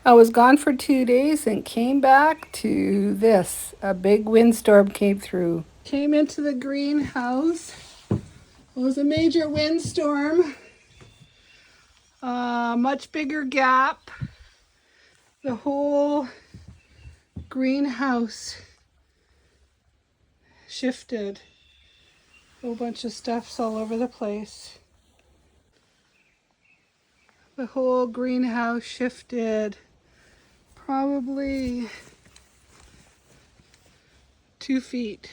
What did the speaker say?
I was gone for 2 days and came back to this. A big windstorm came through. Came into the greenhouse. It was a major windstorm. Much bigger gap. The whole greenhouse shifted. A whole bunch of stuff's all over the place. The whole greenhouse shifted probably 2 feet.